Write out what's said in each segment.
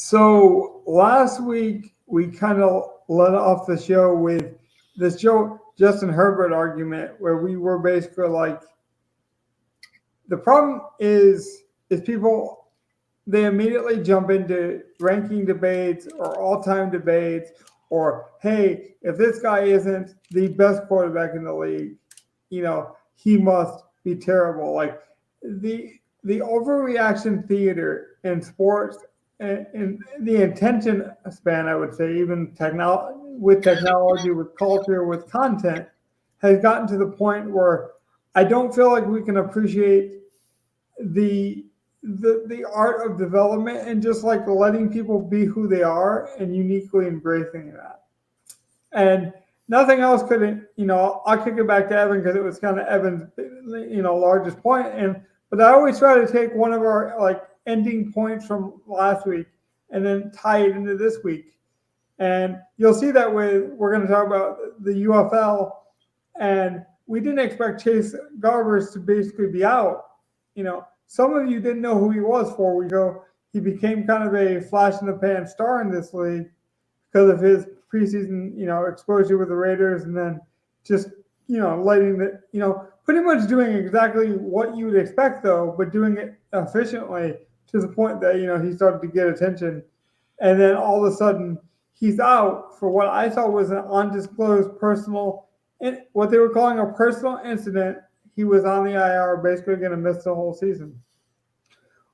So last week we kind of let off the show with this Joe Justin Herbert argument where we were basically like, the problem is people, they immediately jump into ranking debates or all-time debates, or hey, if this guy isn't the best quarterback in the league, he must be terrible. Like the overreaction theater in sports and the attention span, I would say, even technology, with culture, with content, has gotten to the point where I don't feel like we can appreciate the the art of development and just like letting people be who they are and uniquely embracing that. And nothing else could, I'll kick it back to Evan because it was kind of Evan's, largest point. But I always try to take one of our like ending points from last week and then tie it into this week. And you'll see that we're going to talk about the UFL, and we didn't expect Chase Garbers to basically be out. Some of you didn't know who he was 4 weeks ago. He became kind of a flash in the pan star in this league because of his preseason, exposure with the Raiders, and then just, letting the, pretty much doing exactly what you would expect though, but doing it efficiently to the point that, he started to get attention. And then all of a sudden he's out for what I thought was an undisclosed personal, what they were calling a personal incident. He was on the IR, basically going to miss the whole season,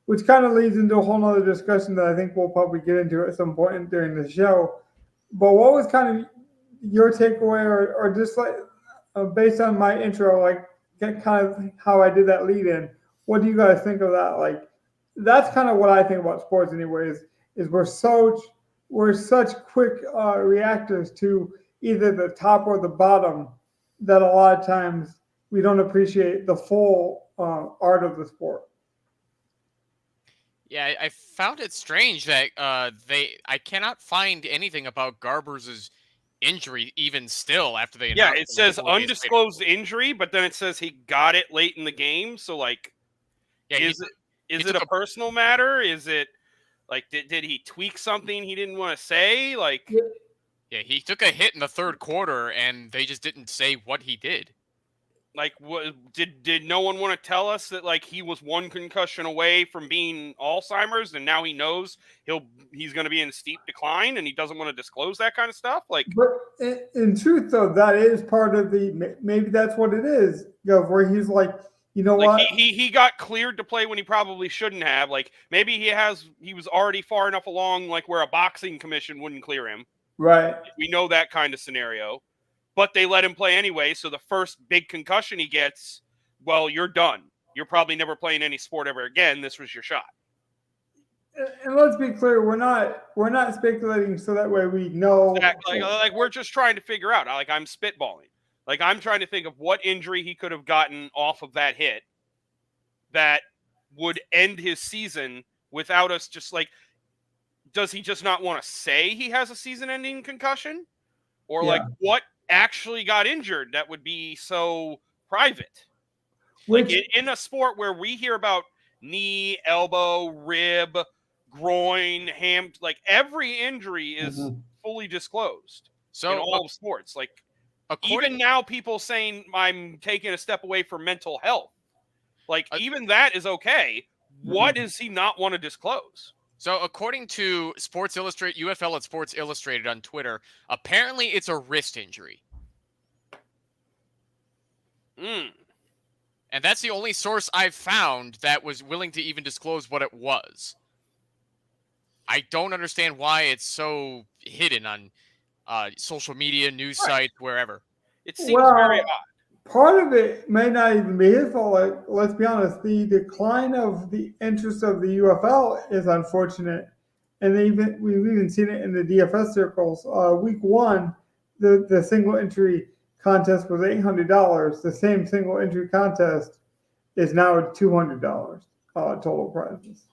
which kind of leads into a whole nother discussion that I think we'll probably get into at some point during the show. But what was kind of your takeaway, or just like based on my intro, like kind of how I did that lead in? What do you guys think of that? Like, that's kind of what I think about sports, anyways. Is we're such quick reactors to either the top or the bottom that a lot of times we don't appreciate the full art of the sport. Yeah, I found it strange that I cannot find anything about Garbers' injury even still after they announced. Yeah, it says undisclosed injury, but then it says he got it late in the game. So like, is it a personal matter? Is it like did he tweak something he didn't want to say? Like, yeah, he took a hit in the third quarter, and they just didn't say what he did. Like, what did no one want to tell us that like he was one concussion away from being Alzheimer's, and now he knows he's going to be in steep decline, and he doesn't want to disclose that kind of stuff? Like, but in truth, though, that is part of maybe that's what it is. Where he's like, what? He got cleared to play when he probably shouldn't have. Like, maybe he was already far enough along, like where a boxing commission wouldn't clear him. Right. We know that kind of scenario. But they let him play anyway, so the first big concussion he gets, well, you're done. You're probably never playing any sport ever again. This was your shot. And let's be clear, we're not speculating so that way we know. Exactly. Like we're just trying to figure out. Like, I'm spitballing. Like, I'm trying to think of what injury he could have gotten off of that hit that would end his season without us just like, does he just not want to say he has a season-ending concussion? Or like what actually got injured that would be so private? Like in a sport where we hear about knee, elbow, rib, groin, ham, like every injury is fully disclosed in all of sports. Like, even now people saying I'm taking a step away from mental health, like even that is okay. What does he not want to disclose? So according to Sports Illustrated, UFL at Sports Illustrated on Twitter, apparently it's a wrist injury. And that's the only source I've found that was willing to even disclose what it was. I don't understand why it's so hidden on social media, news sites, wherever. It seems very odd. Part of it may not even be his fault. Like, let's be honest, the decline of the interest of the UFL is unfortunate, and we've even seen it in the DFS circles. Week 1, the single entry contest was $800. The same single entry contest is now $200 total prizes.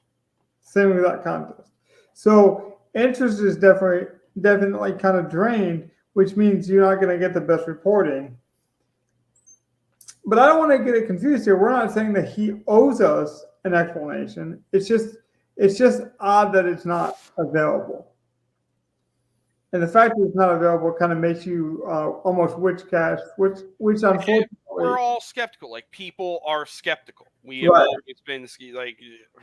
Same with that contest. So interest is definitely kind of drained, which means you're not going to get the best reporting. But I don't want to get it confused here. We're not saying that he owes us an explanation. It's It's just odd that it's not available. And the fact that it's not available kind of makes you almost witch cash, which unfortunately We're all skeptical. Like, people are skeptical. We have Right. always been like,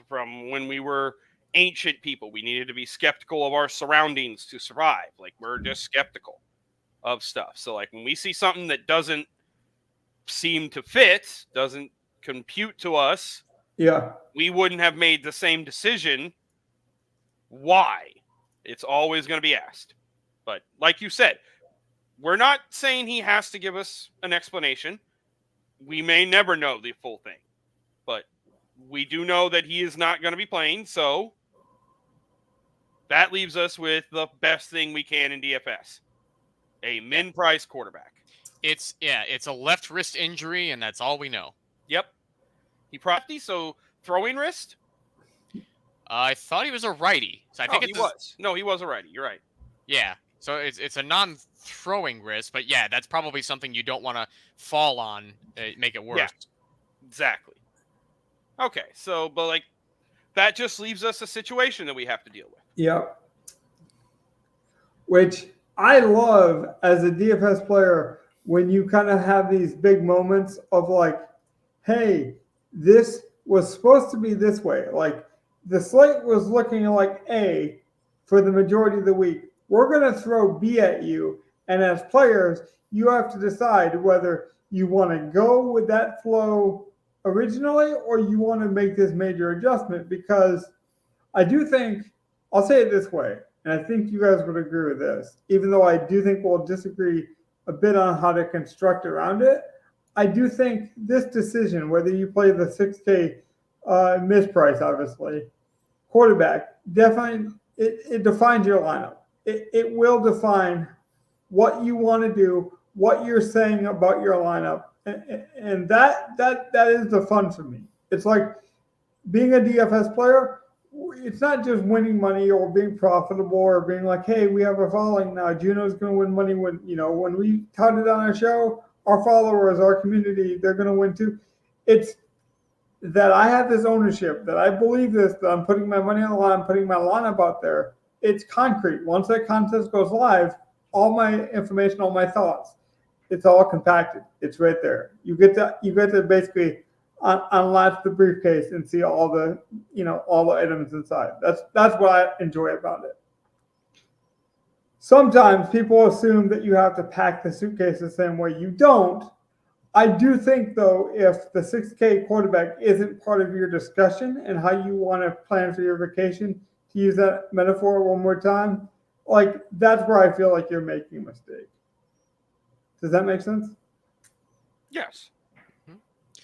from when we were ancient people, we needed to be skeptical of our surroundings to survive. Like, we're just skeptical of stuff. So like, when we see something that doesn't seem to fit, doesn't compute to us, yeah. we wouldn't have made the same decision. Why? It's always going to be asked. But like you said, we're not saying he has to give us an explanation. We may never know the full thing, but we do know that he is not going to be playing. So that leaves us with the best thing we can in DFS, a min-price quarterback. It's a left wrist injury, and that's all we know. Yep. He probably, so throwing wrist? I thought he was a righty. So I think he was. No, he was a righty. You're right. Yeah. So it's a non-throwing wrist, but yeah, that's probably something you don't want to fall on, make it worse. Yeah, exactly. Okay, so, but like, that just leaves us a situation that we have to deal with. Yep. Which I love as a DFS player when you kind of have these big moments of like, hey, this was supposed to be this way. Like, the slate was looking like A for the majority of the week. We're going to throw B at you. And as players, you have to decide whether you want to go with that flow originally or you want to make this major adjustment. Because I do think, I'll say it this way, and I think you guys would agree with this, even though I do think we'll disagree a bit on how to construct around it. I do think this decision, whether you play the 6K misprice, obviously, quarterback, definitely it defines your lineup. It will define what you want to do, what you're saying about your lineup, and that is the fun for me. It's like being a DFS player. It's not just winning money or being profitable or being like, hey, we have a following now. Juno's going to win money when we tout it on our show. Our followers, our community, they're going to win too. It's that I have this ownership, that I believe this, that I'm putting my money on the line, putting my lineup out there. It's concrete. Once that contest goes live, all my information, all my thoughts, it's all compacted. It's right there. You get to basically unlatch the briefcase and see all the items inside. That's what I enjoy about it. Sometimes people assume that you have to pack the suitcase the same way. You don't. I do think, though, if the 6K quarterback isn't part of your discussion and how you want to plan for your vacation, to use that metaphor one more time, like, that's where I feel like you're making a mistake. Does that make sense? Yes.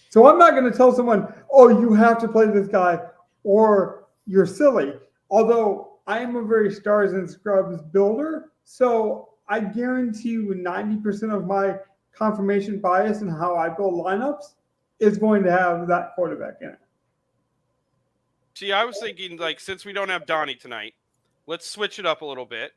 So I'm not going to tell someone, oh, you have to play this guy or you're silly. Although I am a very stars and scrubs builder, so I guarantee you 90% of my confirmation bias and how I build lineups is going to have that quarterback in it. See, I was thinking, like, since we don't have Donnie tonight, let's switch it up a little bit.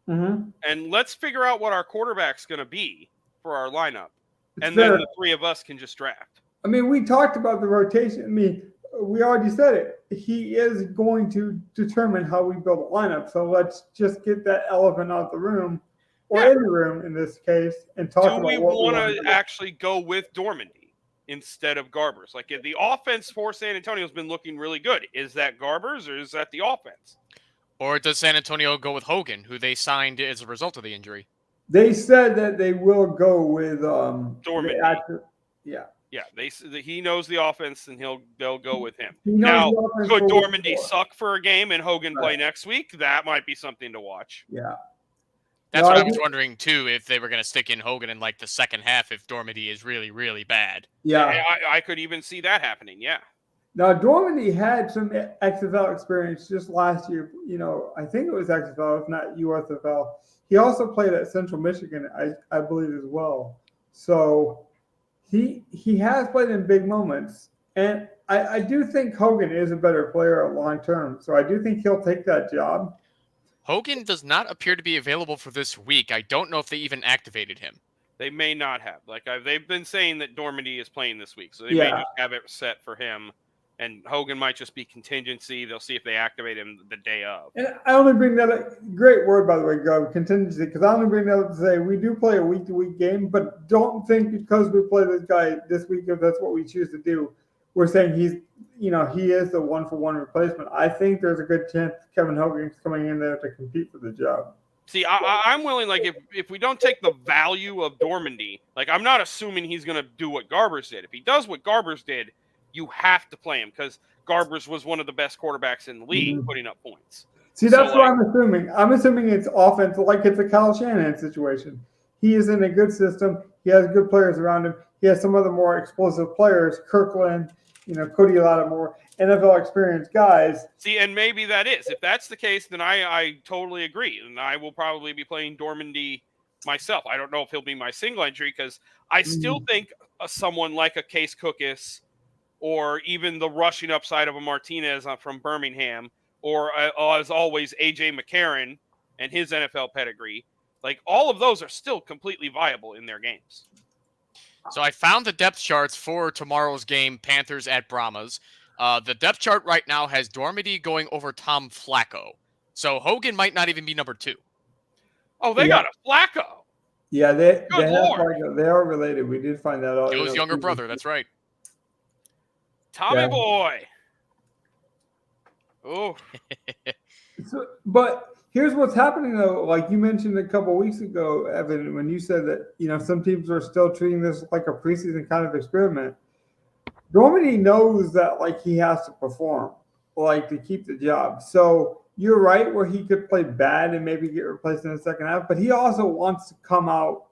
Mm-hmm. And let's figure out what our quarterback's going to be for our lineup. Then the three of us can just draft. I mean, we talked about the rotation. I mean, we already said it. He is going to determine how we build a lineup. So let's just get that elephant out of the room, or in the room in this case, and talk about what we want to actually go with Dormandy instead of Garbers. Like, the offense for San Antonio has been looking really good. Is that Garbers or is that the offense? Or does San Antonio go with Hogan, who they signed as a result of the injury? They said that they will go with Dormandy. Yeah. Yeah, he knows the offense, and they'll go with him. He knows now, the offense could for Dormandy before. suck for a game and Hogan play next week? That might be something to watch. Yeah. That's what I was wondering, too, if they were going to stick in Hogan in, like, the second half if Dormandy is really, really bad. Yeah. I could even see that happening, yeah. Now, Dormandy had some XFL experience just last year. I think it was XFL, if not USFL. He also played at Central Michigan, I believe, as well. So he has played in big moments. And I do think Hogan is a better player long term. So I do think he'll take that job. Hogan does not appear to be available for this week. I don't know if they even activated him. They may not have. Like, they've been saying that Dormandy is playing this week, so they may just have it set for him And Hogan might just be contingency. They'll see if they activate him the day of. And I only bring that up, great word, by the way, Gov, contingency, because I only bring that up to say we do play a week-to-week game, but don't think because we play this guy this week, if that's what we choose to do, we're saying he is the one-for-one replacement. I think there's a good chance Kevin Hogan's coming in there to compete for the job. See, I'm willing, like, if we don't take the value of Dormandy, like, I'm not assuming he's going to do what Garbers did. If he does what Garbers did, you have to play him because Garbers was one of the best quarterbacks in the league putting up points. See, that's what I'm assuming. I'm assuming it's offense, like it's a Kyle Shanahan situation. He is in a good system. He has good players around him. He has some of the more explosive players, Kirkland, Cody Lattimore, NFL experienced guys. See, and maybe that is. If that's the case, then I totally agree. And I will probably be playing Dormandy myself. I don't know if he'll be my single entry because I still think someone like a Case Cookus or even the rushing upside of a Martinez from Birmingham or, as always, A.J. McCarron and his NFL pedigree, like all of those are still completely viable in their games. So I found the depth charts for tomorrow's game, Panthers at Brahmas. The depth chart right now has Dormady going over Tom Flacco. So Hogan might not even be number 2. Oh, they got a Flacco. Yeah, they have Flacco. They are related. We did find that out. Joe's younger brother. That's right. Tommy boy. Oh. But here's what's happening, though. Like you mentioned a couple weeks ago, Evan, when you said that, some teams are still treating this like a preseason kind of experiment. Dormady knows that, like, he has to perform, like, to keep the job. So you're right where he could play bad and maybe get replaced in the second half, but he also wants to come out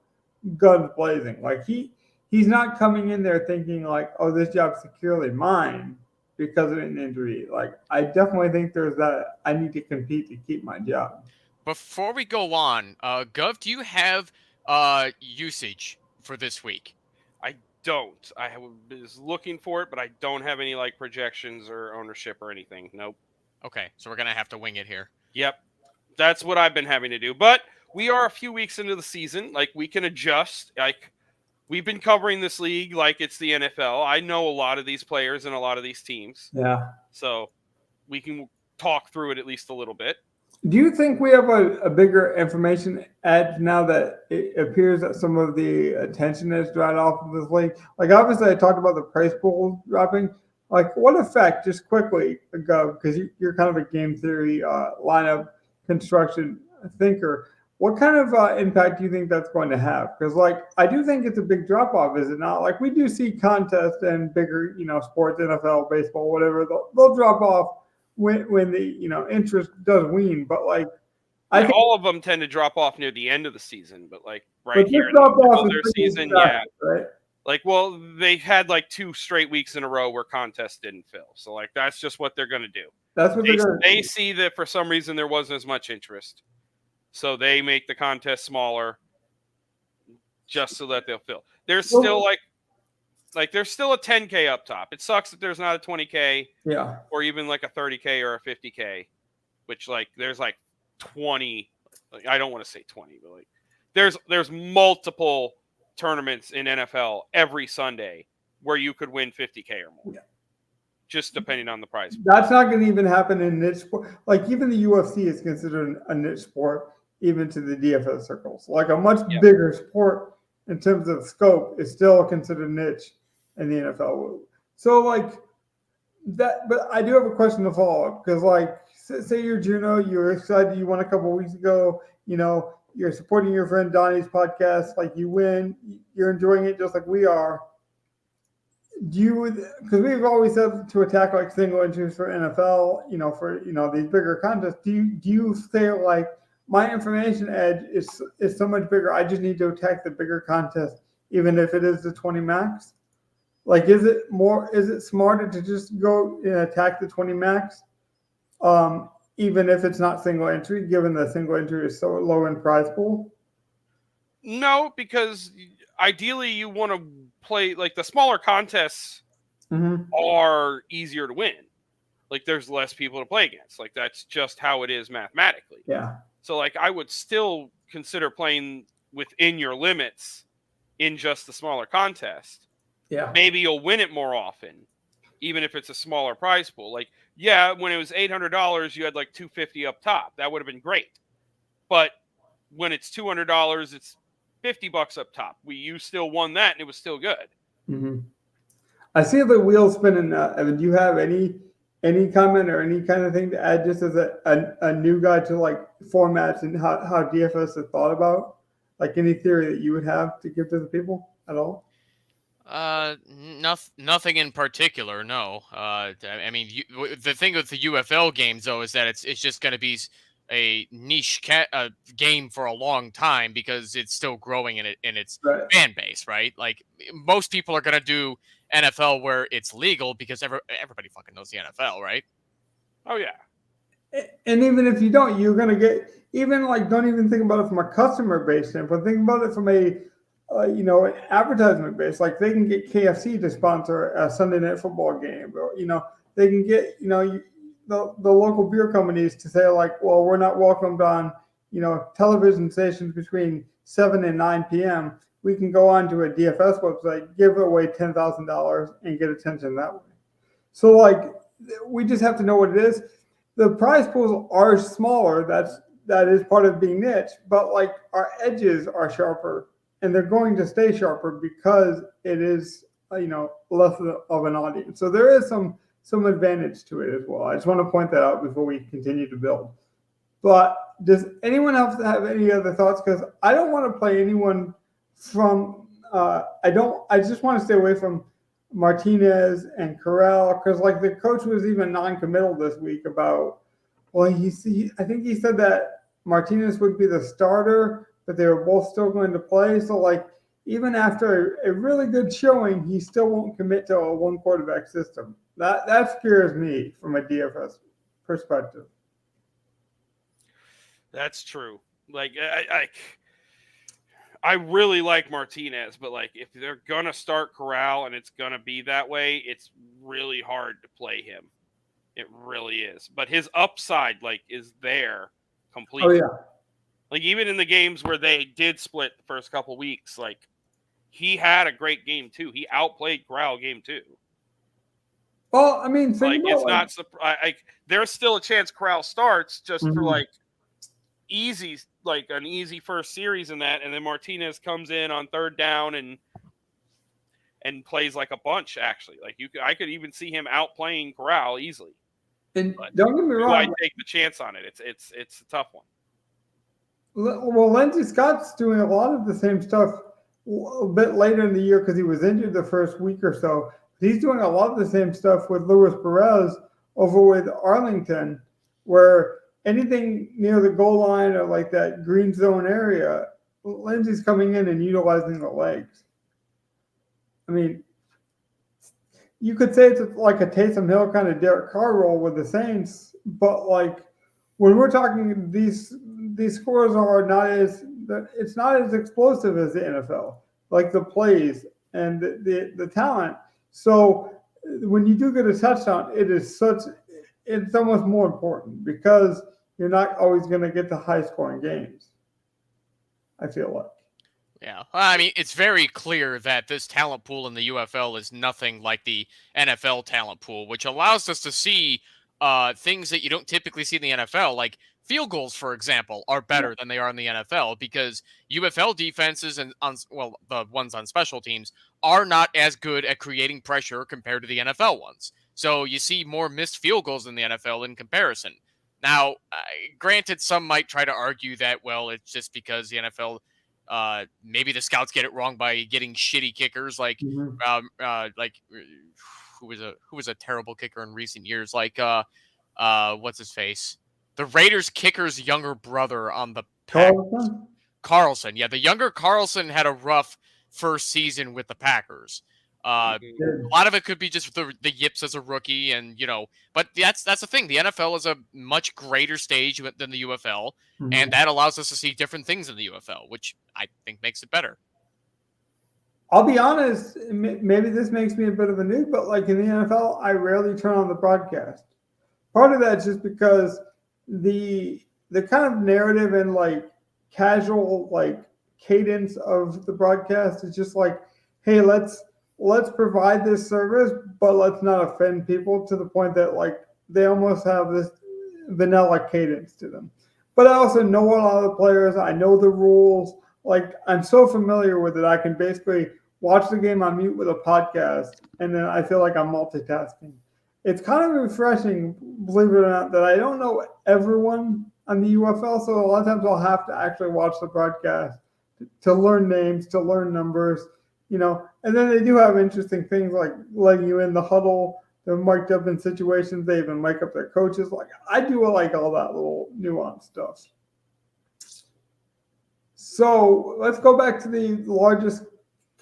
guns blazing. Like, he's not coming in there thinking, like, oh, this job's securely mine because of an injury. Like, I definitely think there's that I need to compete to keep my job. Before we go on, Gov, do you have usage for this week? I don't. I was looking for it, but I don't have any like projections or ownership or anything. Nope. Okay, so we're gonna have to wing it here. Yep, that's what I've been having to do. But we are a few weeks into the season. Like, we can adjust. Like, we've been covering this league like it's the NFL. I know a lot of these players and a lot of these teams. Yeah. So we can talk through it at least a little bit. Do you think we have a bigger information edge now that it appears that some of the attention has dried off of this league? Like, obviously, I talked about the price pool dropping. Like, what effect, just quickly, because you're kind of a game theory lineup construction thinker, what kind of impact do you think that's going to have? Because, like, I do think it's a big drop-off, is it not? Like, we do see contests and bigger, sports, NFL, baseball, whatever, they'll drop off when the interest does wean, but like I think all of them tend to drop off near the end of the season, but like right here in the middle of their season, right? Like, well, they had like 2 straight weeks in a row where contests didn't fill, so like that's just what they're going to do. That's what they see that for some reason there wasn't as much interest, so they make the contest smaller just so that they'll fill. There's still like there's still a 10K up top. It sucks that there's not a 20K, or even like a 30K or a 50K, which like there's like 20. Like, I don't want to say 20, but like there's multiple tournaments in NFL every Sunday where you could win 50K or more, just depending on the prize. That's not going to even happen in niche sport. Like, even the UFC is considered a niche sport, even to the DFS circles. Like, a much bigger sport in terms of scope is still considered niche in the NFL. So, like, that, but I do have a question to follow up, because, like, say you're Juno, you're excited, you won a couple of weeks ago, you're supporting your friend Donnie's podcast, like, you win, you're enjoying it just like we are. Because we've always said to attack like single entries for NFL, for these bigger contests. Do you say, like, my information edge is so much bigger, I just need to attack the bigger contest, even if it is the 20 max? Like, is it smarter to just go and attack the 20 max, even if it's not single entry, given the single entry is so low in prize pool? No, because ideally you want to play, like, the smaller contests are easier to win. Like, there's less people to play against. Like, that's just how it is mathematically. Yeah. So, like, I would still consider playing within your limits in just the smaller contest. Yeah. Maybe you'll win it more often, even if it's a smaller prize pool. Like, yeah, when it was $800, you had like $250 up top. That would have been great. But when it's $200, it's $50 up top. You still won that, and it was still good. Mm-hmm. I see the wheels spinning. Evan, do you have any comment or any kind of thing to add, just as a new guy to like formats and how DFS is thought about? Like any theory that you would have to give to the people at all? Nothing in particular. No. I mean, the thing with the UFL games though is that it's just going to be a niche game for a long time because it's still growing in its Right. fan base, right? Like most people are going to do NFL where it's legal because everybody fucking knows the NFL, right? Oh yeah. And even if you don't, you're gonna get even like don't even think about it from a customer base standpoint. Think about it from a an advertisement base. Like they can get KFC to sponsor a Sunday Night Football game, or they can get the local beer companies to say like, well, we're not welcomed on television stations between 7 and 9 p.m. We can go on to a DFS website, give away $10,000 and get attention that way. So like we just have to know what it is. The prize pools are smaller. That is part of being niche, but like our edges are sharper, and they're going to stay sharper because it is less of an audience. So there is some advantage to it as well. I just want to point that out before we continue to build. But does anyone else have any other thoughts? Because I don't want to play anyone from. I just want to stay away from Martinez and Corral, because like the coach was even non-committal this week about, well, I think he said that Martinez would be the starter, but they were both still going to play. So like even after a really good showing, he still won't commit to a one quarterback system. That scares me from a DFS perspective. That's true. Like I really like Martinez, but like if they're gonna start Corral and it's gonna be that way, it's really hard to play him. It really is. But his upside like is there completely. Oh yeah. Like even in the games where they did split the first couple weeks, like he had a great game too. He outplayed Corral game 2. Well, I mean, like it's not there's still a chance Corral starts just for like easy, like an easy first series in that, and then Martinez comes in on third down and plays like a bunch. Actually, like I could even see him outplaying Corral easily. And but don't get me wrong, I take the chance on it. It's a tough one. Well, Lindsey Scott's doing a lot of the same stuff a bit later in the year because he was injured the first week or so. He's doing a lot of the same stuff with Luis Perez over with Arlington, where anything near the goal line or like that green zone area, Lindsey's coming in and utilizing the legs. I mean, you could say it's like a Taysom Hill kind of Derek Carr role with the Saints, but like when we're talking, these scores are it's not as explosive as the NFL, like the plays and the talent. So when you do get a touchdown, it's almost more important because you're not always going to get the high scoring games, I feel like. Yeah, I mean, it's very clear that this talent pool in the UFL is nothing like the NFL talent pool, which allows us to see things that you don't typically see in the NFL, like field goals, for example, are better than they are in the NFL because UFL defenses and the ones on special teams are not as good at creating pressure compared to the NFL ones. So you see more missed field goals in the NFL in comparison. Now, granted, some might try to argue that, well, it's just because the NFL, maybe the scouts get it wrong by getting shitty kickers, like who was a terrible kicker in recent years, like what's his face, the Raiders kicker's younger brother on the Packers. Carlson. Yeah, the younger Carlson had a rough first season with the Packers. A lot of it could be just the yips as a rookie, and but that's the thing. The NFL is a much greater stage than the UFL, and that allows us to see different things in the UFL, which I think makes it better. I'll be honest, maybe this makes me a bit of a noob, but like in the NFL, I rarely turn on the broadcast. Part of that's just because the kind of narrative and like casual like cadence of the broadcast is just like, hey, let's let's provide this service, but let's not offend people to the point that like they almost have this vanilla cadence to them. But I also know a lot of the players. I know the rules. Like I'm so familiar with it, I can basically watch the game on mute with a podcast, and then I feel like I'm multitasking. It's kind of refreshing, believe it or not, that I don't know everyone on the UFL. So a lot of times I'll have to actually watch the broadcast to learn names, to learn numbers, And then they do have interesting things like letting you in the huddle. They're mic'd up in situations. They even mic up their coaches. Like I do like all that little nuanced stuff. So let's go back to the largest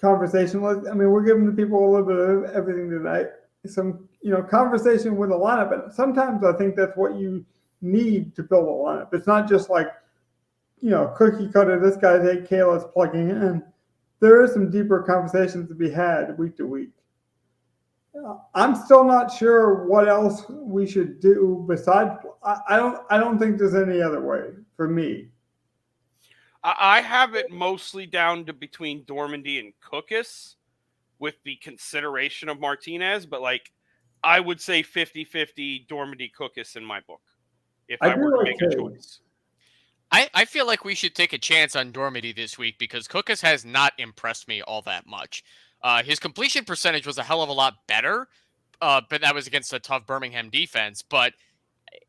conversation. We're giving the people a little bit of everything tonight. Some, conversation with a lineup. And sometimes I think that's what you need to build a lineup. It's not just like, cookie cutter, this guy's 8K, let's plug him in. There is some deeper conversations to be had week to week. I'm still not sure what else we should do besides. I don't think there's any other way for me. I have it mostly down to between Dormandy and Cookus with the consideration of Martinez, but like I would say 50-50 Dormandy Cookus in my book if I were to make a choice. I feel like we should take a chance on Dormady this week because Cookus has not impressed me all that much. His completion percentage was a hell of a lot better, but that was against a tough Birmingham defense. But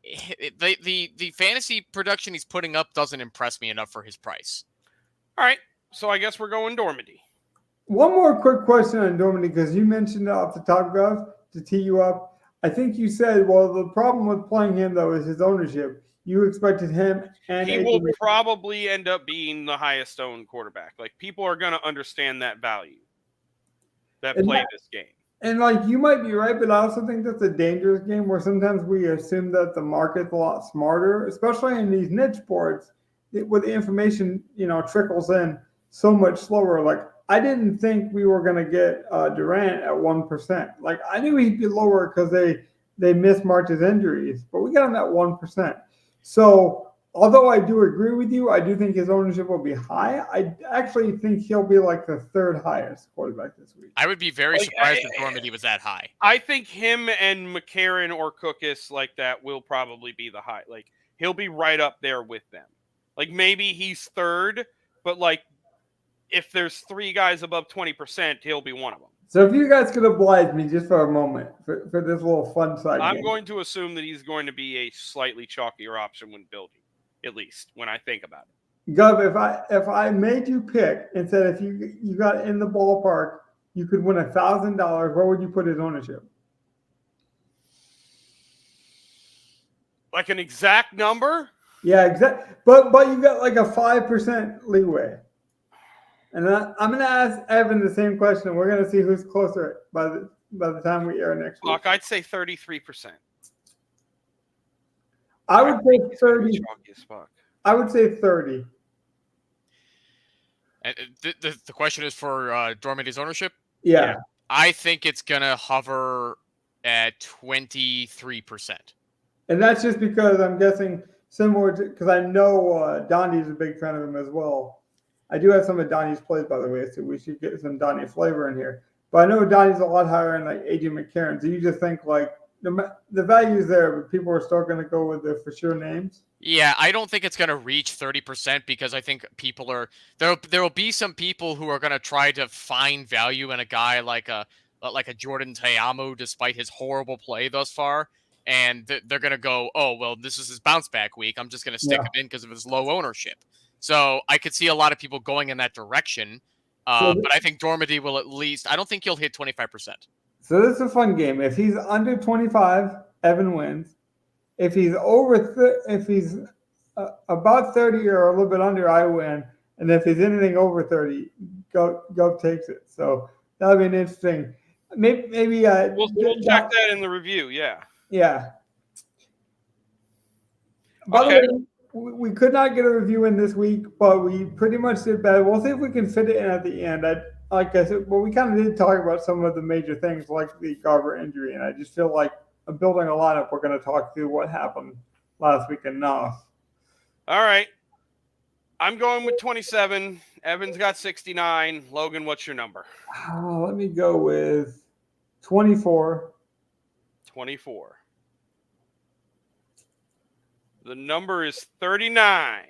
the fantasy production he's putting up doesn't impress me enough for his price. All right, so I guess we're going Dormandy. One more quick question on Dormandy, because you mentioned it off the top, Gov, to tee you up. I think you said, well, the problem with playing him, though, is his ownership. You expected him and he will probably end up being the highest owned quarterback. Like people are going to understand that value that play this game. And like you might be right, but I also think that's a dangerous game where sometimes we assume that the market's a lot smarter, especially in these niche sports, where the information trickles in so much slower. Like I didn't think we were going to get Durant at 1%. Like I knew he'd be lower because they mismarked his injuries, but we got him at 1%. So, although I do agree with you, I do think his ownership will be high. I actually think he'll be like the third highest quarterback this week. I would be very surprised if Dormandy was that high. I think him and McCarron or Cookus like that will probably be the high. Like he'll be right up there with them. Like maybe he's third, but like if there's three guys above 20%, he'll be one of them. So if you guys could oblige me just for a moment for this little fun side game. I'm going to assume that he's going to be a slightly chalkier option when building, at least when I think about it. Gov, if I made you pick and said if you got in the ballpark, you could win $1,000, where would you put his ownership? Like an exact number? Yeah, exactly. But you got like a 5% leeway. And I'm going to ask Evan the same question. We're going to see who's closer by the time we air next week. Look, I'd say 33%. I would say 30. I would say 30. And the question is for Dormandy's ownership? Yeah. I think it's going to hover at 23%. And that's just because I'm guessing similar to, because I know Donnie's a big fan of him as well. I do have some of Donnie's plays, by the way, so we should get some Donnie flavor in here. But I know Donnie's a lot higher in like AJ McCarron. Do you just think like the value's there, but people are still going to go with the for sure names? Yeah, I don't think it's going to reach 30% because I think people are there will be some people who are going to try to find value in a guy like a Jordan Ta'amu despite his horrible play thus far, and they're going to go, "Oh, well, this is his bounce back week. I'm just going to stick him in because of his low ownership." So I could see a lot of people going in that direction, but I think Dormandy will at least. I don't think he'll hit 25%. So this is a fun game. If he's under 25, Evan wins. If he's over, if he's about 30 or a little bit under, I win. And if he's anything over 30, Go takes it. So that'll be an interesting. Maybe we'll check that in the review. Yeah. Yeah. By the way, we could not get a review in this week, but we pretty much did better. We'll see if we can fit it in at the end. Like I said, we kind of did talk about some of the major things like the Garber injury, and I just feel like building a lineup, we're going to talk through what happened last week enough. All right. I'm going with 27. Evan's got 69. Logan, what's your number? Let me go with 24. 24. The number is 39.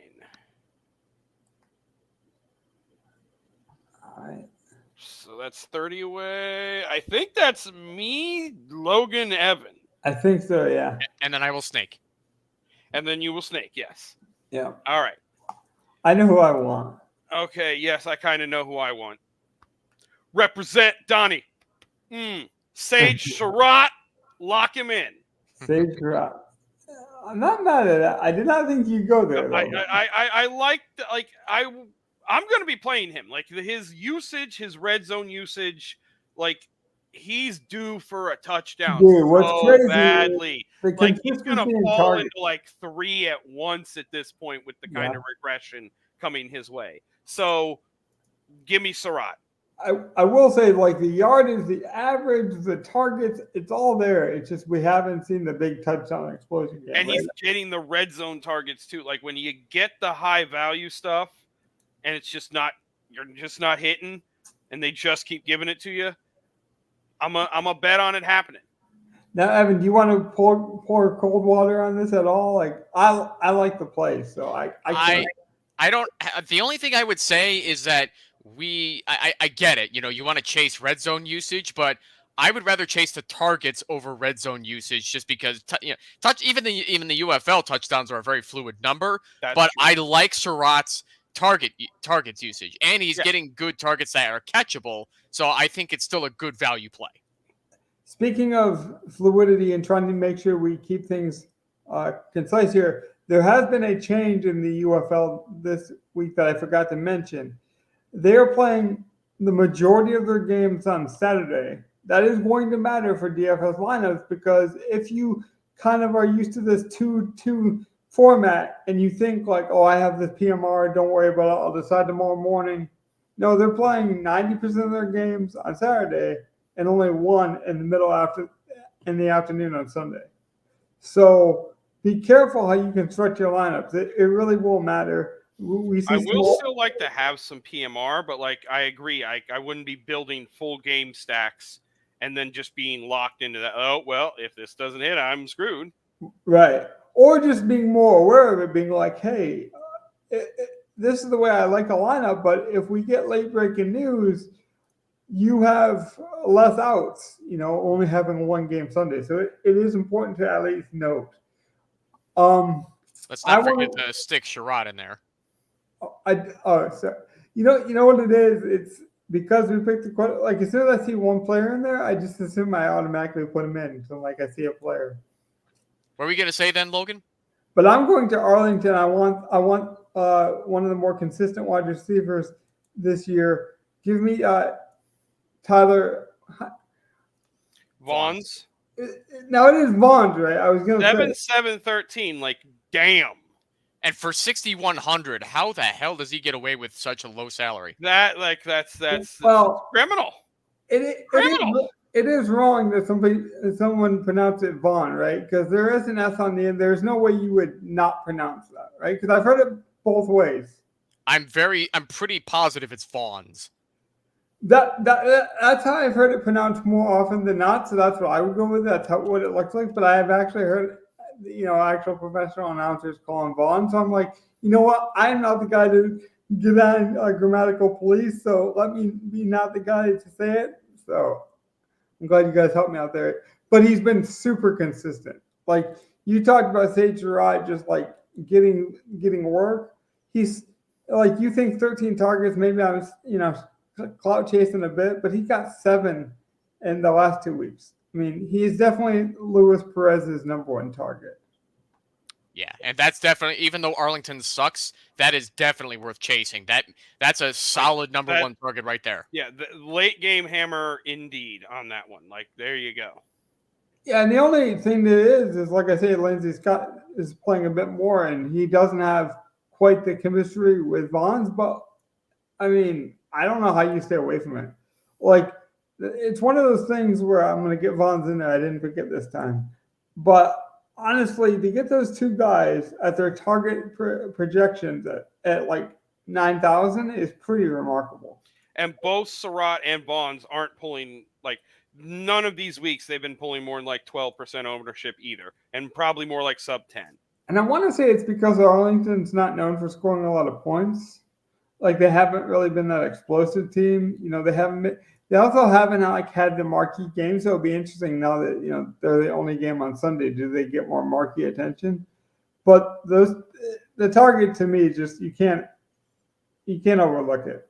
All right. So that's 30 away. I think that's me, Logan, Evan. I think so, yeah. And then I will snake. And then you will snake, yes. Yeah. All right. I know who I want. Okay, yes, I kind of know who I want. Represent Donnie. Sage Surratt, lock him in. Sage Surratt. I'm not mad at that. I did not think you'd go there, though. I like I'm going to be playing him. Like his usage, his red zone usage, like he's due for a touchdown. Dude, what's crazy badly. The Like he's consistency going to in fall target. into like 3 at once at this point with the kind of regression coming his way. So give me Surratt. I will say, like, the yardage, the average, the targets, it's all there. It's just we haven't seen the big touchdown explosion yet. And he's getting the red zone targets too. Like when you get the high value stuff and it's just not, you're just not hitting and they just keep giving it to you, I'm a bet on it happening. Now, Evan, do you want to pour cold water on this at all? Like, I like the play, so I don't. The only thing I would say is that I get it. You know, you want to chase red zone usage, but I would rather chase the targets over red zone usage, just because even the UFL touchdowns are a very fluid number. That's but true. I like Surratt's targets usage, and he's getting good targets that are catchable. So I think it's still a good value play. Speaking of fluidity and trying to make sure we keep things concise here, there has been a change in the UFL this week that I forgot to mention. They are playing the majority of their games on Saturday. That is going to matter for DFS lineups, because if you kind of are used to this 2-2 format and you think like, oh, I have this PMR, don't worry about it, I'll decide tomorrow morning. No, they're playing 90% of their games on Saturday and only one in the afternoon on Sunday. So be careful how you construct your lineups. It really will matter. I will still like to have some PMR, but like I agree, I wouldn't be building full game stacks and then just being locked into that. Oh, well, if this doesn't hit, I'm screwed. Right. Or just being more aware of it, being like, hey, this is the way I like a lineup, but if we get late breaking news, you have less outs, only having one game Sunday. So it is important to at least note. Let's not forget to stick Surratt in there. So you know what it is? It's because we picked like as soon as I see one player in there, I just assume I automatically put him in. So like I see a player. What are we gonna say then, Logan? But I'm going to Arlington. I want one of the more consistent wide receivers this year. Give me Tyler Vaughn's. Now it is Vaughn's, right? I was going to say 7-13. Like, damn. And for 6,100, how the hell does he get away with such a low salary? That's well, criminal. It is wrong that someone pronounced it Vaughn, right? Because there is an S on the end. There's no way you would not pronounce that, right? Because I've heard it both ways. I'm pretty positive it's Vaughn's. That's how I've heard it pronounced more often than not. So that's what I would go with. That's what it looks like. But I have actually heard, actual professional announcers call him Vaughn. So I'm like, you know what? I'm not the guy to get on grammatical police. So let me be not the guy to say it. So I'm glad you guys helped me out there. But he's been super consistent. Like you talked about Sage Surratt just like getting work. He's like, you think 13 targets, maybe I was, clout chasing a bit, but he got 7 in the last 2 weeks. I mean, he's definitely Luis Perez's number 1 target. Yeah, and that's definitely, even though Arlington sucks, that is definitely worth chasing. That's a solid number 1 target right there. Yeah, the late game hammer indeed on that one. Like, there you go. Yeah, and the only thing that is like I say, Lindsey Scott is playing a bit more, and he doesn't have quite the chemistry with Vaughn's, but I mean, I don't know how you stay away from it. Like, it's one of those things where I'm going to get Vaughn's in there. I didn't pick it this time. But honestly, to get those two guys at their target projections at like 9,000 is pretty remarkable. And both Surratt and Bonds aren't pulling, like, none of these weeks they've been pulling more than like 12% ownership either, and probably more like sub 10. And I want to say it's because Arlington's not known for scoring a lot of points. Like they haven't really been that explosive team. They haven't been, they also haven't like had the marquee game. So it'll be interesting now that, they're the only game on Sunday. Do they get more marquee attention? But the target to me, just you can't overlook it.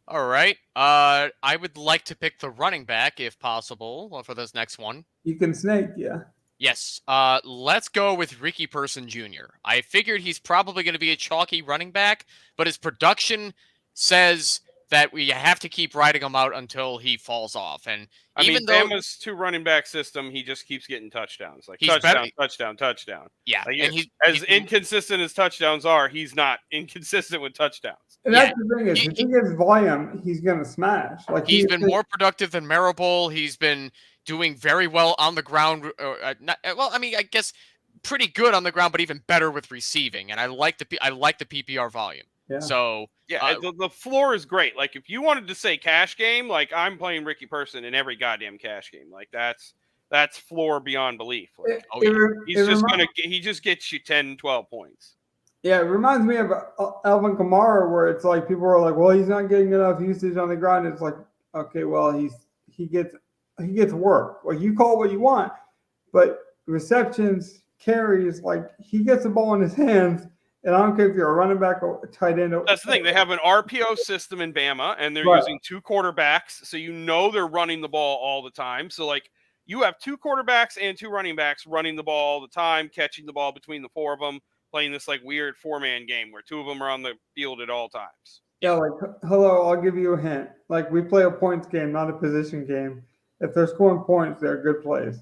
All right. I would like to pick the running back if possible for this next one. You can snake, yeah. Yes. Let's go with Ricky Person Jr. I figured he's probably going to be a chalky running back, but his production says that we have to keep riding him out until he falls off. And even though Bama's 2 running back system, he just keeps getting touchdowns. Like He's touchdown, better- touchdown. yeah, Like, and as inconsistent as touchdowns are, he's not inconsistent with touchdowns. And that's the thing is, if he gets volume, he's gonna smash. Like he's been more productive than Marable. He's been doing very well on the ground. I guess pretty good on the ground, but even better with receiving. And I like the PPR volume. Yeah. So yeah, the floor is great. Like if you wanted to say cash game, like I'm playing Ricky Person in every goddamn cash game. Like that's floor beyond belief. Like, he just gets you 10, 12 points. Yeah, it reminds me of Alvin Kamara, where it's like people are like, well, he's not getting enough usage on the ground. It's like, okay, well, he gets work. Like you call it what you want, but receptions, carries, like he gets the ball in his hands. And I don't care if you're a running back or a tight end. That's the thing. They have an RPO system in Bama, and they're using 2 quarterbacks, so they're running the ball all the time. So, like, you have 2 quarterbacks and 2 running backs running the ball all the time, catching the ball between the 4 of them, playing this, like, weird 4-man game where 2 of them are on the field at all times. Yeah, like, hello, I'll give you a hint. Like, we play a points game, not a position game. If they're scoring points, they're good plays.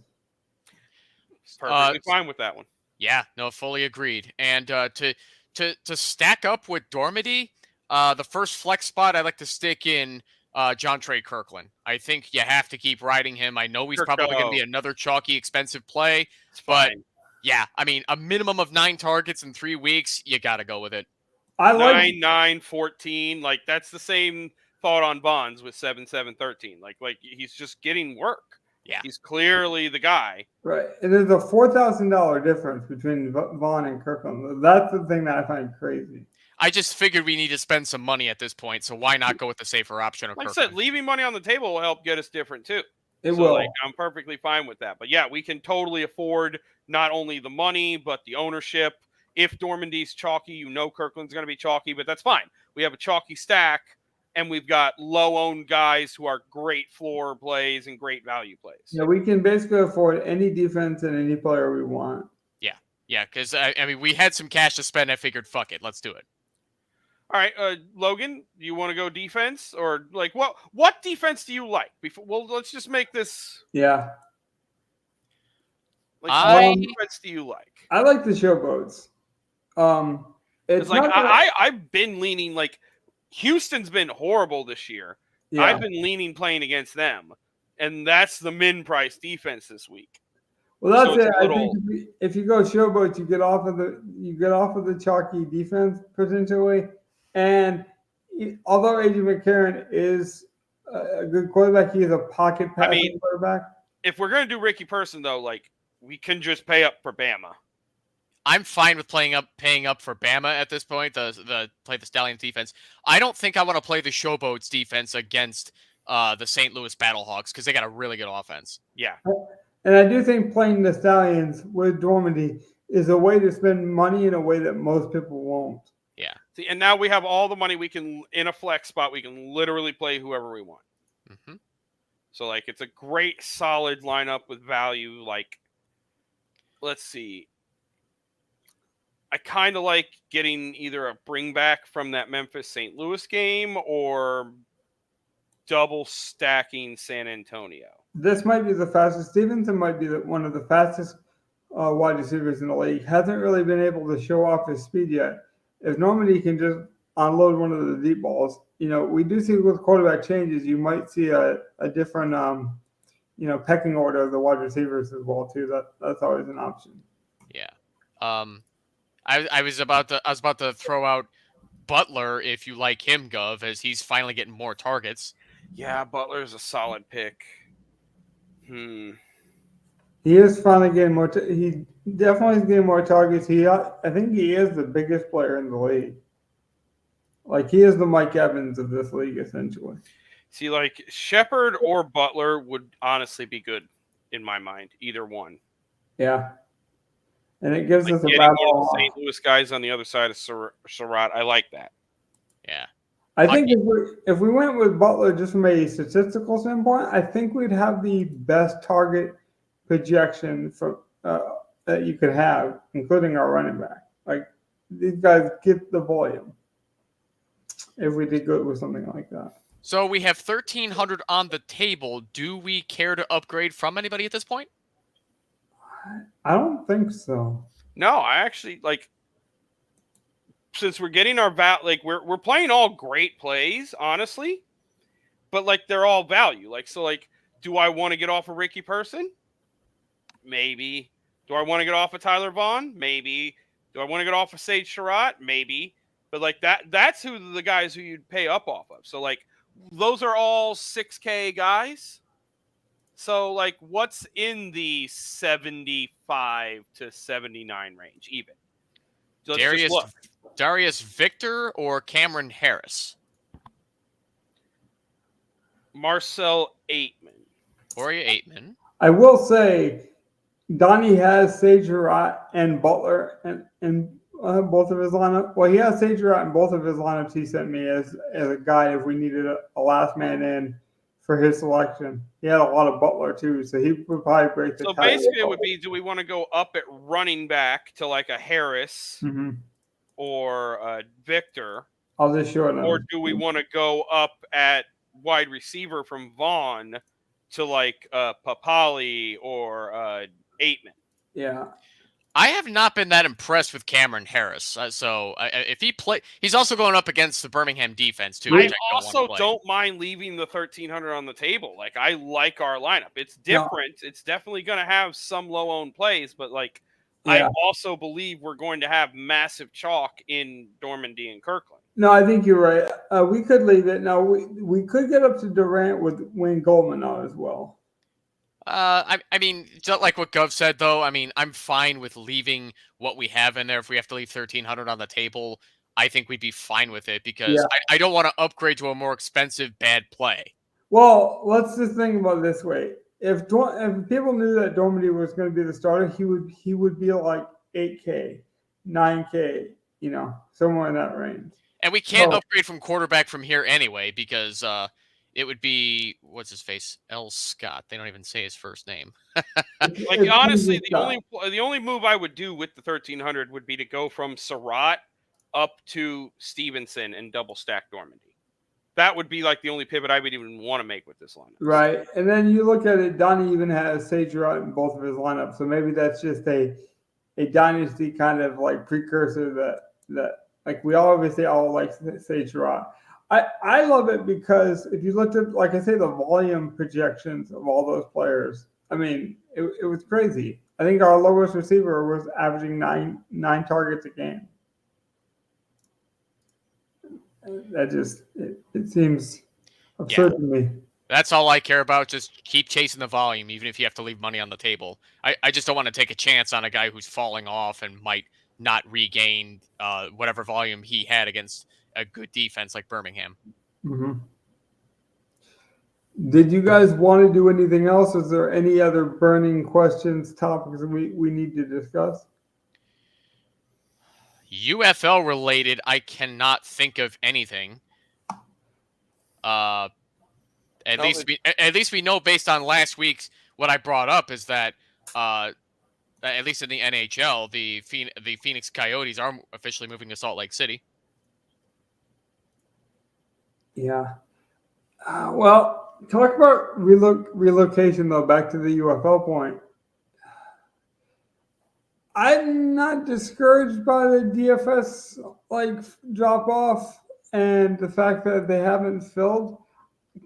Perfectly fine with that one. Yeah, no, fully agreed. And to stack up with Dormady, the first flex spot I'd like to stick in John Trey Kirkland. I think you have to keep riding him. I know he's probably going to be another chalky, expensive play, but yeah, I mean, a minimum of 9 targets in 3 weeks, you got to go with it. I like 9, 14. Like that's the same thought on Bonds with 7, 13. Like he's just getting work. Yeah, he's clearly the guy. Right. And there's a $4,000 difference between Vaughn and Kirkland. That's the thing that I find crazy. I just figured we need to spend some money at this point, so why not go with the safer option of Like Kirkland? I said, leaving money on the table will help get us different too. It will. Like, I'm perfectly fine with that. But yeah, we can totally afford not only the money, but the ownership. If Dormandy's chalky, Kirkland's going to be chalky, but that's fine. We have a chalky stack, and we've got low-owned guys who are great floor plays and great value plays. Yeah, we can basically afford any defense and any player we want. Yeah, because, I mean, we had some cash to spend. I figured, fuck it, let's do it. All right, Logan, do you want to go defense? Or, like, what defense do you like? Let's just make this... Yeah. Like, what defense do you like? I like the showboats. It's like I've been leaning, like, Houston's been horrible this year. Yeah. I've been leaning playing against them, and that's the min price defense this week. Well, that's it. I think if you go showboats, you get off of the chalky defense potentially, and although AJ McCarron is a good quarterback, he is a pocket passing quarterback. If we're gonna do Ricky Person though, like we can just pay up for Bama. I'm fine with paying up for Bama at this point. The Stallions defense. I don't think I want to play the Showboats defense against the St. Louis Battlehawks because they got a really good offense. Yeah, and I do think playing the Stallions with Dormady is a way to spend money in a way that most people won't. Yeah. See, and now we have all the money we can in a flex spot. We can literally play whoever we want. Mm-hmm. So like it's a great solid lineup with value. Like, let's see. I kind of like getting either a bring back from that Memphis St. Louis game or double stacking San Antonio. This might be the fastest. Stevenson might be one of the fastest wide receivers in the league. Hasn't really been able to show off his speed yet. If Normandy can just unload one of the deep balls, we do see with quarterback changes, you might see a different, pecking order of the wide receivers as well too. That's always an option. Yeah. I was about to throw out Butler if you like him, Gov, as he's finally getting more targets. Yeah, Butler's a solid pick. He is finally getting more. He definitely is getting more targets. I think he is the biggest player in the league. Like he is the Mike Evans of this league, essentially. See, like Shepard or Butler would honestly be good in my mind. Either one. Yeah, and it gives Like us a getting battle. one of the St. Louis guys on the other side of Surratt. I like that. Yeah. I think if we went with Butler just from a statistical standpoint, I think we'd have the best target projection for that you could have, including our running back. Like these guys get the volume. If we did good with something like that. So we have 1,300 on the table. Do we care to upgrade from anybody at this point? I don't think so. No, I actually like. Since we're getting our like we're playing all great plays, honestly, but like they're all value. Like so, like, do I want to get off of Ricky Person? Maybe. Do I want to get off of Tyler Vaughn? Maybe. Do I want to get off of Sage Surratt? Maybe. But like that's who the guys who you'd pay up off of. So like those are all 6K guys. So like what's in the 75 to 79 range even? Darius Victor or Cameron Harris? Marcel Aitman. Corey Aitman. I will say, Donnie has Sage Surratt and Butler and both of his lineup. Well, he has Sage Surratt in both of his lineups. He sent me as a guy if we needed a last man in for his selection. He had a lot of Butler too, so he would probably break the. So basically, it would be: do we want to go up at running back to like a Harris or a Victor? I'll just short them. Or do we want to go up at wide receiver from Vaughn to like Papali or Aitman? Yeah. I have not been that impressed with Cameron Harris. So if he's also going up against the Birmingham defense too. I also don't mind leaving the 1,300 on the table. Like I like our lineup. It's different. No. It's definitely going to have some low-owned plays, but like I also believe we're going to have massive chalk in Normandy and Kirkland. No, I think you're right. We could leave it. Now we could get up to Durant with Wayne Goldman on as well. I mean, just like what Gov said, though, I mean, I'm fine with leaving what we have in there. If we have to leave 1,300 on the table, I think we'd be fine with it because I don't want to upgrade to a more expensive bad play. Well, let's just think about it this way. If people knew that Dormady was going to be the starter, he would be like 8K, 9K, somewhere in that range. And we can't upgrade from quarterback from here anyway because it would be what's his face, L. Scott. They don't even say his first name. Like honestly, the only move I would do with the 1,300 would be to go from Surratt up to Stevenson and double stack Normandy. That would be like the only pivot I would even want to make with this lineup. Right, and then you look at it. Donnie even has Sage Surratt in both of his lineups, so maybe that's just a dynasty kind of like precursor that like we obviously all like Sage Surratt. I love it because if you looked at, like I say, the volume projections of all those players, I mean, it was crazy. I think our lowest receiver was averaging nine targets a game. That just it seems absurd to me. That's all I care about. Just keep chasing the volume, even if you have to leave money on the table. I just don't want to take a chance on a guy who's falling off and might not regain whatever volume he had against a good defense like Birmingham. Mm-hmm. Did you guys want to do anything else? Is there any other burning questions, topics we need to discuss? UFL related, I cannot think of anything. At least we know based on last week's what I brought up is that at least in the NHL, the Phoenix Coyotes are officially moving to Salt Lake City. Yeah. Well, talk about relocation, though, back to the UFL point. I'm not discouraged by the DFS drop off and the fact that they haven't filled,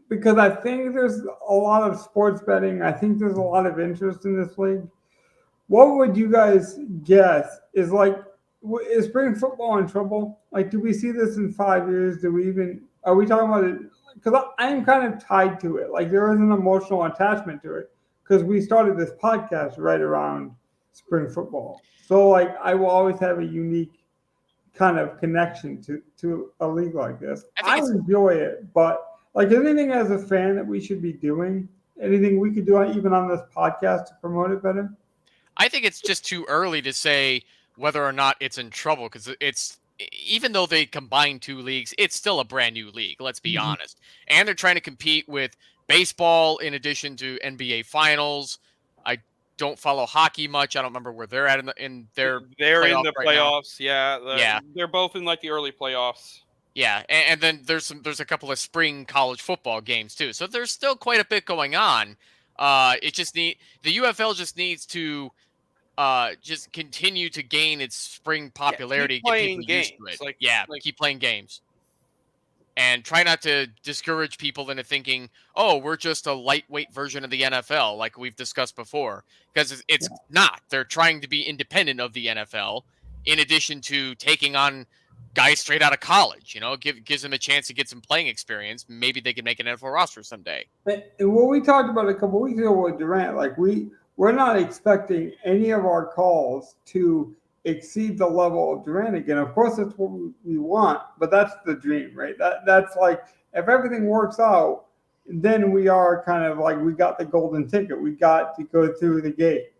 because I think there's a lot of sports betting. I think there's a lot of interest in this league. What would you guys guess is is spring football in trouble? Like, do we see this in 5 years? Do we even are we talking about it? Because I'm kind of tied to it. Like, there is an emotional attachment to it because we started this podcast right around spring football. So, like, I will always have a unique kind of connection to a league like this. I think I it's enjoy it, but like anything as a fan that we should be doing, anything we could do even on this podcast to promote it better. I think it's just too early to say whether or not it's in trouble because even though they combine two leagues, it's still a brand new league. Let's be Mhm. honest, and they're trying to compete with baseball in addition to NBA finals. I don't follow hockey much. I don't remember where they're at in their They're in playoffs the right now. playoffs. Yeah, Yeah, they're both in like the early playoffs. yeah, and then there's a couple of spring college football games too. So there's still quite a bit going on. It just the UFL just needs to just continue to gain its spring Yeah, keep popularity, get people playing used games. to it. Like Yeah, like keep playing games. And try not to discourage people into thinking, "Oh, we're just a lightweight version of the NFL," like we've discussed before, because it's not. They're trying to be independent of the NFL, in addition to taking on guys straight out of college. Gives them a chance to get some playing experience. Maybe they can make an NFL roster someday. And what we talked about a couple weeks ago with Durant, like we're not expecting any of our calls to exceed the level of Durant again. Of course, that's what we want, but that's the dream, right? That's like if everything works out, then we are kind of like we got the golden ticket. We got to go through the gate.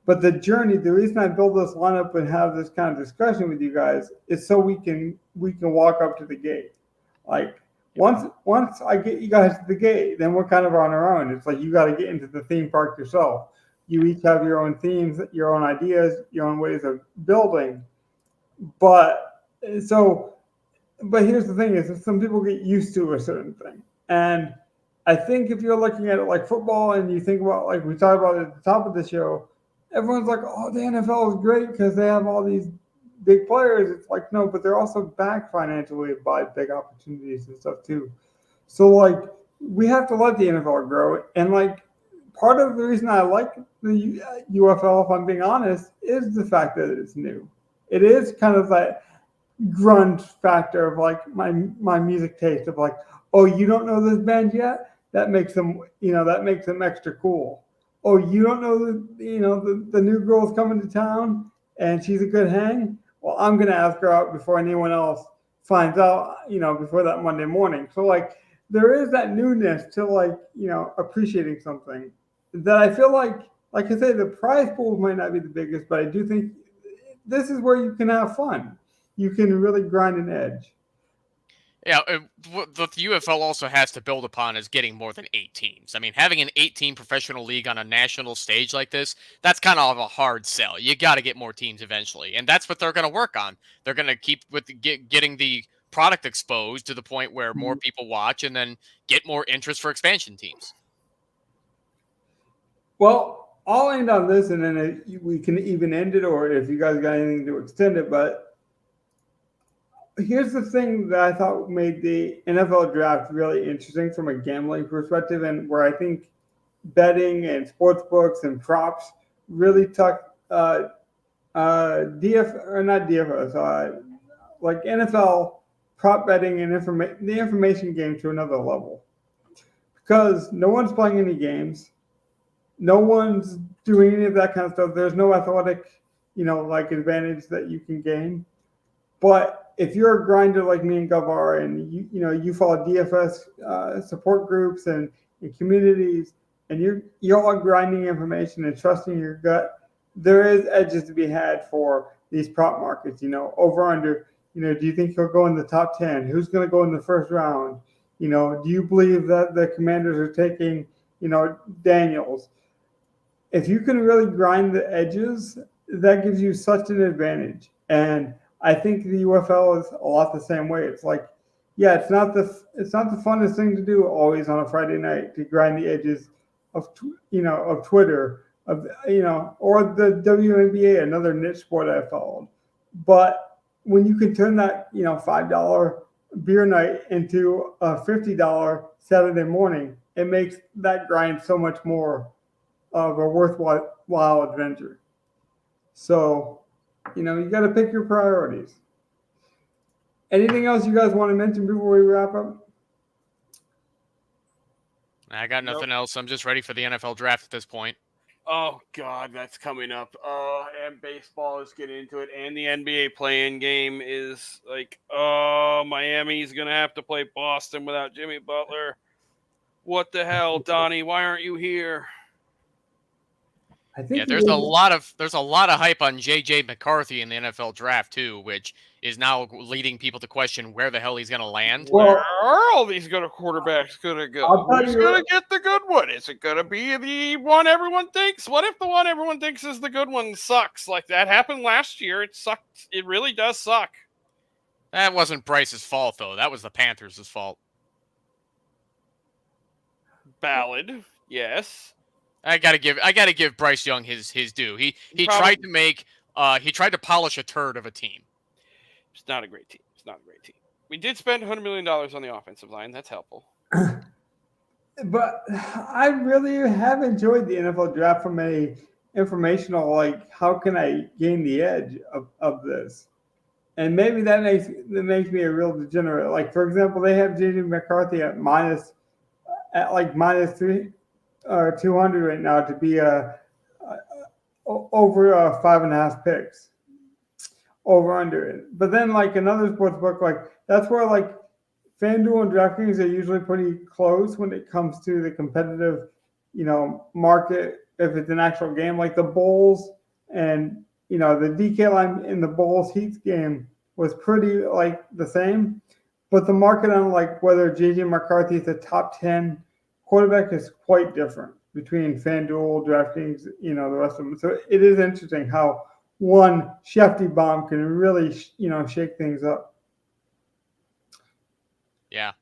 But the journey, the reason I build this lineup and have this kind of discussion with you guys is so we can walk up to the gate. Like once I get you guys to the gate, then we're kind of on our own. It's like you got to get into the theme park yourself. You each have your own themes, your own ideas, your own ways of building. But so, but here's the thing: is that some people get used to a certain thing, and I think if you're looking at it like football, and you think about like we talked about at the top of the show, everyone's like, "Oh, the NFL is great because they have all these big players." It's like no, but they're also backed financially by big opportunities and stuff too. So like we have to let the NFL grow, and like part of the reason I like the UFL, if I'm being honest, is the fact that it's new. It is kind of that grunge factor of like my music taste of like, oh, you don't know this band yet? That makes them extra cool. Oh, you don't know the new girl's coming to town and she's a good hang? Well, I'm gonna ask her out before anyone else finds out, before that Monday morning. So like there is that newness to like, appreciating something that I feel like I say, the prize pools might not be the biggest, but I do think this is where you can have fun. You can really grind an edge. Yeah, what the UFL also has to build upon is getting more than 8 teams. I mean, having an 8-team professional league on a national stage like this, that's kind of a hard sell. You got to get more teams eventually, and that's what they're going to work on. They're going to keep with getting the product exposed to the point where more people watch, and then get more interest for expansion teams. Well, I'll end on this, and then we can even end it, or if you guys got anything to extend it. But here's the thing that I thought made the NFL draft really interesting from a gambling perspective, and where I think betting and sports books and props really took DF or not DFS, like NFL prop betting and the information game to another level because no one's playing any games, no one's doing any of that kind of stuff. There's no athletic, like advantage that you can gain. But if you're a grinder like me and Gavar, and you follow DFS support groups and communities, and you're all grinding information and trusting your gut, there is edges to be had for these prop markets. Over under. Do you think he'll go in the top 10? Who's going to go in the first round? Do you believe that the Commanders are taking Daniels? If you can really grind the edges, that gives you such an advantage. And I think the UFL is a lot the same way. It's like, yeah, it's not the funnest thing to do always on a Friday night to grind the edges of of Twitter, or the WNBA, another niche sport I followed. But when you can turn that $5 beer night into a $50 Saturday morning, it makes that grind so much more of a worthwhile adventure. So You got to pick your priorities. Anything else you guys want to mention before we wrap up? I got nothing else. I'm just ready for the NFL draft at this point. Oh God, that's coming up. And baseball is getting into it, and the NBA play-in game is like, Miami's gonna have to play Boston without Jimmy Butler. What the hell, Donnie? Why aren't you here? I think there's a lot of hype on J.J. McCarthy in the NFL draft too, which is now leading people to question where the hell he's going to land. Where are all these good quarterbacks going to go? Who's going to get the good one? Is it going to be the one everyone thinks? What if the one everyone thinks is the good one sucks? Like that happened last year. It sucked. It really does suck. That wasn't Bryce's fault, though. That was the Panthers' fault. Valid, yes. I gotta give Bryce Young his due. He tried to polish a turd of a team. It's not a great team. We did spend $100 million on the offensive line. That's helpful. But I really have enjoyed the NFL draft from a informational, like, how can I gain the edge of this? And maybe that makes me a real degenerate. Like, for example, they have J.J. McCarthy at minus 3 or 200 right now to be over 5.5 picks over under it. But then, like, another sports book, like, that's where, like, FanDuel and DraftKings are usually pretty close when it comes to the competitive, market. If it's an actual game, like the Bulls and the DK line in the Bulls Heat game was pretty like the same, but the market on like whether JJ McCarthy is a top 10 quarterback is quite different between FanDuel, DraftKings, the rest of them. So it is interesting how one Shefty bomb can really, shake things up. Yeah.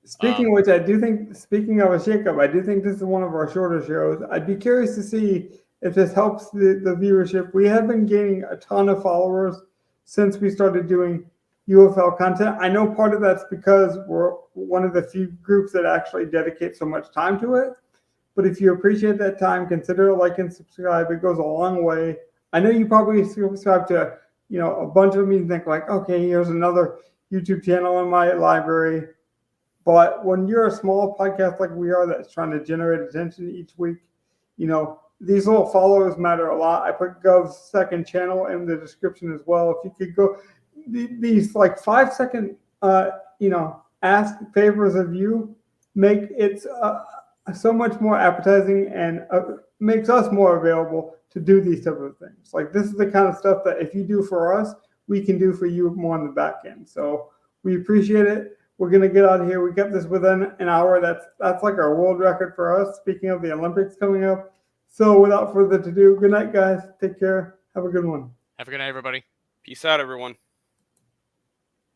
Speaking of which, speaking of a shakeup, I do think this is one of our shorter shows. I'd be curious to see if this helps the viewership. We have been gaining a ton of followers since we started doing UFL content. I know part of that's because we're one of the few groups that actually dedicate so much time to it. But if you appreciate that time, consider like and subscribe. It goes a long way. I know you probably subscribe to, a bunch of them and think like, okay, here's another YouTube channel in my library. But when you're a small podcast like we are that's trying to generate attention each week, these little followers matter a lot. I put Gov's second channel in the description as well. If you could go, these like 5-second, ask favors of you make it so much more appetizing and makes us more available to do these type of things. Like this is the kind of stuff that if you do for us, we can do for you more on the back end. So we appreciate it. We're going to get out of here. We kept this within an hour. That's like our world record for us. Speaking of the Olympics coming up. So without further ado, good night, guys. Take care. Have a good one. Have a good night, everybody. Peace out, everyone.